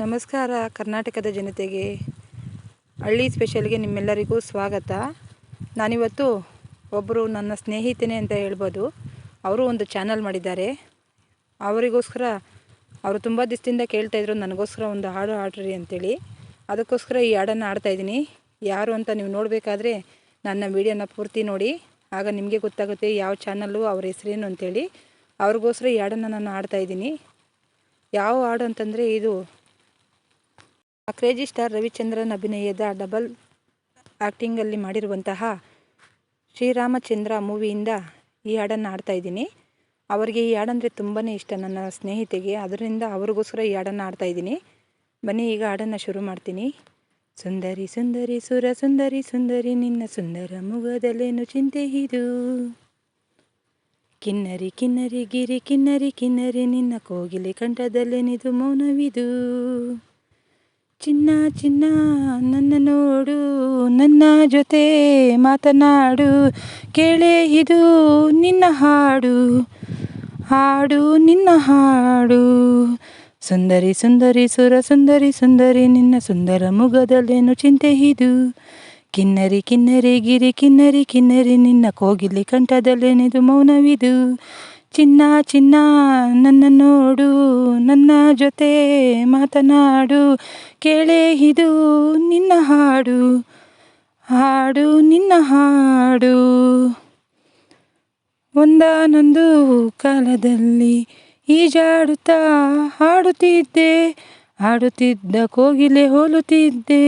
ನಮಸ್ಕಾರ ಕರ್ನಾಟಕದ ಜನತೆಗೆ, ಹಳ್ಳಿ ಸ್ಪೆಷಲ್ಗೆ ನಿಮ್ಮೆಲ್ಲರಿಗೂ ಸ್ವಾಗತ. ನಾನಿವತ್ತು ಒಬ್ಬರು ನನ್ನ ಸ್ನೇಹಿತನೇ ಅಂತ ಹೇಳ್ಬೋದು. ಅವರು ಒಂದು ಚಾನಲ್ ಮಾಡಿದ್ದಾರೆ. ಅವರಿಗೋಸ್ಕರ ಅವರು ತುಂಬ ದಿವಸದಿಂದ ಕೇಳ್ತಾಯಿದ್ರು ನನಗೋಸ್ಕರ ಒಂದು ಹಾಡು ಹಾಡ್ರಿ ಅಂತೇಳಿ. ಅದಕ್ಕೋಸ್ಕರ ಈ ಹಾಡನ್ನು ಹಾಡ್ತಾಯಿದ್ದೀನಿ. ಯಾರು ಅಂತ ನೀವು ನೋಡಬೇಕಾದ್ರೆ ನನ್ನ ವೀಡಿಯೋನ ಪೂರ್ತಿ ನೋಡಿ, ಆಗ ನಿಮಗೆ ಗೊತ್ತಾಗುತ್ತೆ ಯಾವ ಚಾನಲ್ಲು, ಅವ್ರ ಹೆಸರೇನು ಅಂತೇಳಿ. ಅವ್ರಿಗೋಸ್ಕರ ಈ ಹಾಡನ್ನು ನಾನು ಹಾಡ್ತಾಯಿದ್ದೀನಿ. ಯಾವ ಹಾಡು ಅಂತಂದರೆ ಇದು ಕ್ರೇಜಿ ಸ್ಟಾರ್ ರವಿಚಂದ್ರನ್ ಅಭಿನಯದ ಡಬಲ್ ಆ್ಯಕ್ಟಿಂಗಲ್ಲಿ ಮಾಡಿರುವಂತಹ ಶ್ರೀರಾಮಚಂದ್ರ ಮೂವಿಯಿಂದ ಈ ಹಾಡನ್ನು ಹಾಡ್ತಾಯಿದ್ದೀನಿ. ಅವರಿಗೆ ಈ ಹಾಡಂದರೆ ತುಂಬಾ ಇಷ್ಟ, ನನ್ನ ಸ್ನೇಹಿತೆಗೆ. ಅದರಿಂದ ಅವ್ರಿಗೋಸ್ಕರ ಈ ಹಾಡನ್ನು ಹಾಡ್ತಾಯಿದ್ದೀನಿ. ಬನ್ನಿ ಈಗ ಹಾಡನ್ನು ಶುರು ಮಾಡ್ತೀನಿ. ಸುಂದರಿ ಸುಂದರಿ ಸುರ ಸುಂದರಿ ಸುಂದರಿ ನಿನ್ನ ಸುಂದರ ಮುಗದಲ್ಲೇನು ಚಿಂತೆ ಇದು. ಕಿನ್ನರಿ ಕಿನ್ನರಿ ಗಿರಿ ಕಿನ್ನರಿ ಕಿನ್ನರಿ ನಿನ್ನ ಕೋಗಿಲೆ ಕಂಠದಲ್ಲೇನಿದು ಮೌನವಿದು. ಚಿನ್ನ ಚಿನ್ನ ನನ್ನ ನೋಡು, ನನ್ನ ಜೊತೆ ಮಾತನಾಡು, ಕೇಳೆ ಇದು ನಿನ್ನ ಹಾಡು, ಹಾಡು ನಿನ್ನ ಹಾಡು. ಸುಂದರಿ ಸುಂದರಿ ಸುರ ಸುಂದರಿ ಸುಂದರಿ ನಿನ್ನ ಸುಂದರ ಮುಗದಲ್ಲೇನು ಚಿಂತೆ ಇದು. ಕಿನ್ನರಿ ಕಿನ್ನರಿ ಗಿರಿ ಕಿನ್ನರಿ ಕಿನ್ನರಿ ನಿನ್ನ ಕೋಗಿಲೆ ಕಂಠದಲ್ಲೇನಿದು ಮೌನವಿದು. ಚಿನ್ನ ಚಿನ್ನ ನನ್ನ ನೋಡು, ನನ್ನ ಜೊತೆ ಮಾತನಾಡು, ಕೇಳೆ ಇದು ನಿನ್ನ ಹಾಡು, ಹಾಡು ನಿನ್ನ ಹಾಡು. ಒಂದಾನೊಂದು ಕಾಲದಲ್ಲಿ ಈಜಾಡುತ್ತಾ ಹಾಡುತ್ತಿದ್ದೆ, ಹಾಡುತ್ತಿದ್ದ ಕೋಗಿಲೆ ಹೋಲುತ್ತಿದ್ದೆ.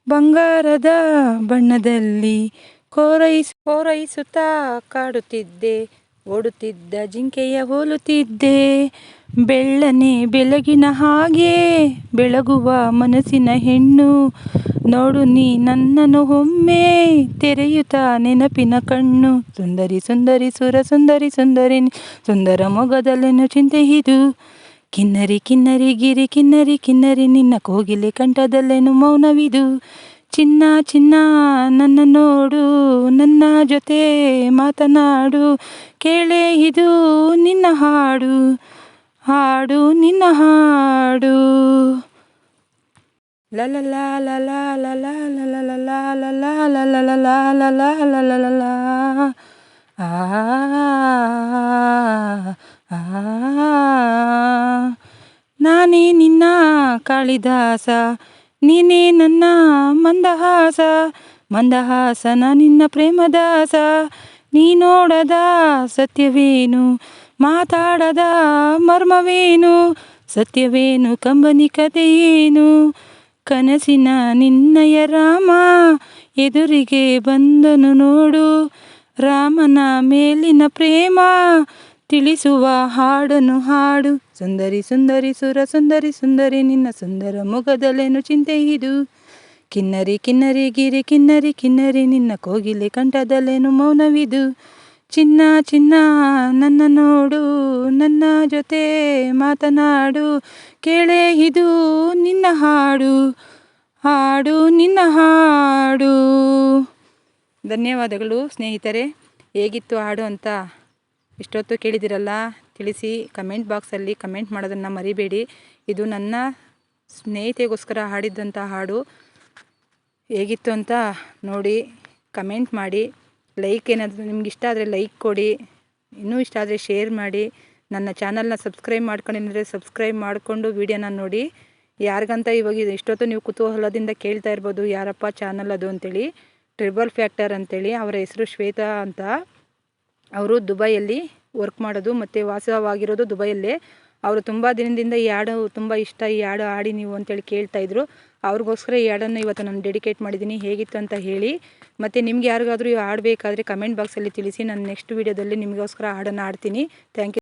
ಬಂಗಾರದ ಬಣ್ಣದಲ್ಲಿ ಕೋರೈಸುತ್ತಾ ಕಾಡುತ್ತಿದ್ದೆ, ಓಡುತ್ತಿದ್ದ ಜಿಂಕೆಯ ಹೋಲುತ್ತಿದ್ದೆ. ಬೆಳ್ಳನೆ ಬೆಳಗಿನ ಹಾಗೆ ಬೆಳಗುವ ಮನಸ್ಸಿನ ಹೆಣ್ಣು, ನೋಡು ನೀ ನನ್ನನ್ನು ಒಮ್ಮೆ ತೆರೆಯುತ್ತಾ ನೆನಪಿನ ಕಣ್ಣು. ಸುಂದರಿ ಸುಂದರಿ ಸುರ ಸುಂದರಿ ಸುಂದರಿ ಸುಂದರ ಮೊಗದಲ್ಲೇನು ಚಿಂತೆ ಇದು. ಕಿನ್ನರಿ ಕಿನ್ನರಿ ಗಿರಿ ಕಿನ್ನರಿ ಕಿನ್ನರಿ ನಿನ್ನ ಕೋಗಿಲೆ ಕಂಠದಲ್ಲೇನು ಮೌನವಿದು. ಚಿನ್ನ ಚಿನ್ನ ನನ್ನ ನೋಡು, ನನ್ನ ಜೊತೆ ಮಾತನಾಡು, ಕೇಳೆ ಇದು ನಿನ್ನ ಹಾಡು, ಹಾಡು ನಿನ್ನ ಹಾಡು. ಲ ಲ ಲ ಲ ಲ ಲ ಲ ಲ ಲ ಲ ಲ ಲ ಲ ಲ ಲ ಲ ಲ ಲ ಲ. ನಾನೇ ನಿನ್ನ ಕಾಳಿದಾಸ, ನೀನೇ ನನ್ನ ಮಂದಹಾಸ, ಮಂದಹಾಸನ ನಿನ್ನ ಪ್ರೇಮದಾಸ. ನೀ ನೋಡದ ಸತ್ಯವೇನು, ಮಾತಾಡದ ಮರ್ಮವೇನು, ಸತ್ಯವೇನು ಕಂಬನಿ ಕಥೆಯೇನು. ಕನಸಿನ ನಿನ್ನಯ ರಾಮ ಎದುರಿಗೆ ಬಂದನು ನೋಡು, ರಾಮನ ಮೇಲಿನ ಪ್ರೇಮ ತಿಳಿಸುವ ಹಾಡನ್ನು ಹಾಡು. ಸುಂದರಿ ಸುಂದರಿ ಸುರ ಸುಂದರಿ ಸುಂದರಿ ನಿನ್ನ ಸುಂದರ ಮೊಗದಲ್ಲೇನು ಚಿಂತೆ ಇದು. ಕಿನ್ನರಿ ಕಿನ್ನರಿ ಗಿರಿ ಕಿನ್ನರಿ ಕಿನ್ನರಿ ನಿನ್ನ ಕೋಗಿಲೆ ಕಂಠದಲ್ಲೇನು ಮೌನವಿದು. ಚಿನ್ನ ಚಿನ್ನ ನನ್ನ ನೋಡು, ನನ್ನ ಜೊತೆ ಮಾತನಾಡು, ಕೇಳೆ ಇದು ನಿನ್ನ ಹಾಡು, ಹಾಡು ನಿನ್ನ ಹಾಡು. ಧನ್ಯವಾದಗಳು ಸ್ನೇಹಿತರೆ. ಹೇಗಿತ್ತು ಹಾಡು ಅಂತ ಇಷ್ಟೊತ್ತು ಕೇಳಿದಿರಲ್ಲ, ತಿಳಿಸಿ. ಕಮೆಂಟ್ ಬಾಕ್ಸಲ್ಲಿ ಕಮೆಂಟ್ ಮಾಡೋದನ್ನು ಮರಿಬೇಡಿ. ಇದು ನನ್ನ ಸ್ನೇಹಿತೆಗೋಸ್ಕರ ಹಾಡಿದ್ದಂಥ ಹಾಡು. ಹೇಗಿತ್ತು ಅಂತ ನೋಡಿ ಕಮೆಂಟ್ ಮಾಡಿ. ಲೈಕ್ ಏನಾದರೂ ನಿಮ್ಗೆ ಇಷ್ಟ ಆದರೆ ಲೈಕ್ ಕೊಡಿ, ಇನ್ನೂ ಇಷ್ಟ ಆದರೆ ಶೇರ್ ಮಾಡಿ. ನನ್ನ ಚಾನಲ್ನ ಸಬ್ಸ್ಕ್ರೈಬ್ ಮಾಡ್ಕೊಂಡಿದ್ರೆ ಸಬ್ಸ್ಕ್ರೈಬ್ ಮಾಡಿಕೊಂಡು ವೀಡಿಯೋನ ನೋಡಿ. ಯಾರಿಗಂತ ಇವಾಗ ಇಷ್ಟೊತ್ತು ನೀವು ಕುತೂಹಲದಿಂದ ಕೇಳ್ತಾ ಇರ್ಬೋದು ಯಾರಪ್ಪ ಚಾನಲ್ ಅದು ಅಂತೇಳಿ. ಟ್ರಿಬಲ್ ಫ್ಯಾಕ್ಟರ್ ಅಂತೇಳಿ, ಅವರ ಹೆಸರು ಶ್ವೇತಾ ಅಂತ. ಅವರು ದುಬೈಯಲ್ಲಿ ವರ್ಕ್ ಮಾಡೋದು ಮತ್ತು ವಾಸವಾಗಿರೋದು ದುಬೈಯಲ್ಲೇ. ಅವರು ತುಂಬ ದಿನದಿಂದ ಈ ಹಾಡು ತುಂಬ ಇಷ್ಟ, ಈ ಹಾಡು ಹಾಡಿ ನೀವು ಅಂತೇಳಿ ಕೇಳ್ತಾಯಿದ್ರು. ಅವ್ರಿಗೋಸ್ಕರ ಈ ಹಾಡನ್ನು ಇವತ್ತು ನಾನು ಡೆಡಿಕೇಟ್ ಮಾಡಿದ್ದೀನಿ. ಹೇಗಿತ್ತು ಅಂತ ಹೇಳಿ. ಮತ್ತು ನಿಮ್ಗೆ ಯಾರಿಗಾದರೂ ಈ ಹಾಡು ಬೇಕಾದರೆ ಕಮೆಂಟ್ ಬಾಕ್ಸಲ್ಲಿ ತಿಳಿಸಿ. ನಾನು ನೆಕ್ಸ್ಟ್ ವೀಡಿಯೋದಲ್ಲಿ ನಿಮಗೋಸ್ಕರ ಹಾಡನ್ನು ಹಾಡ್ತೀನಿ. Thank you.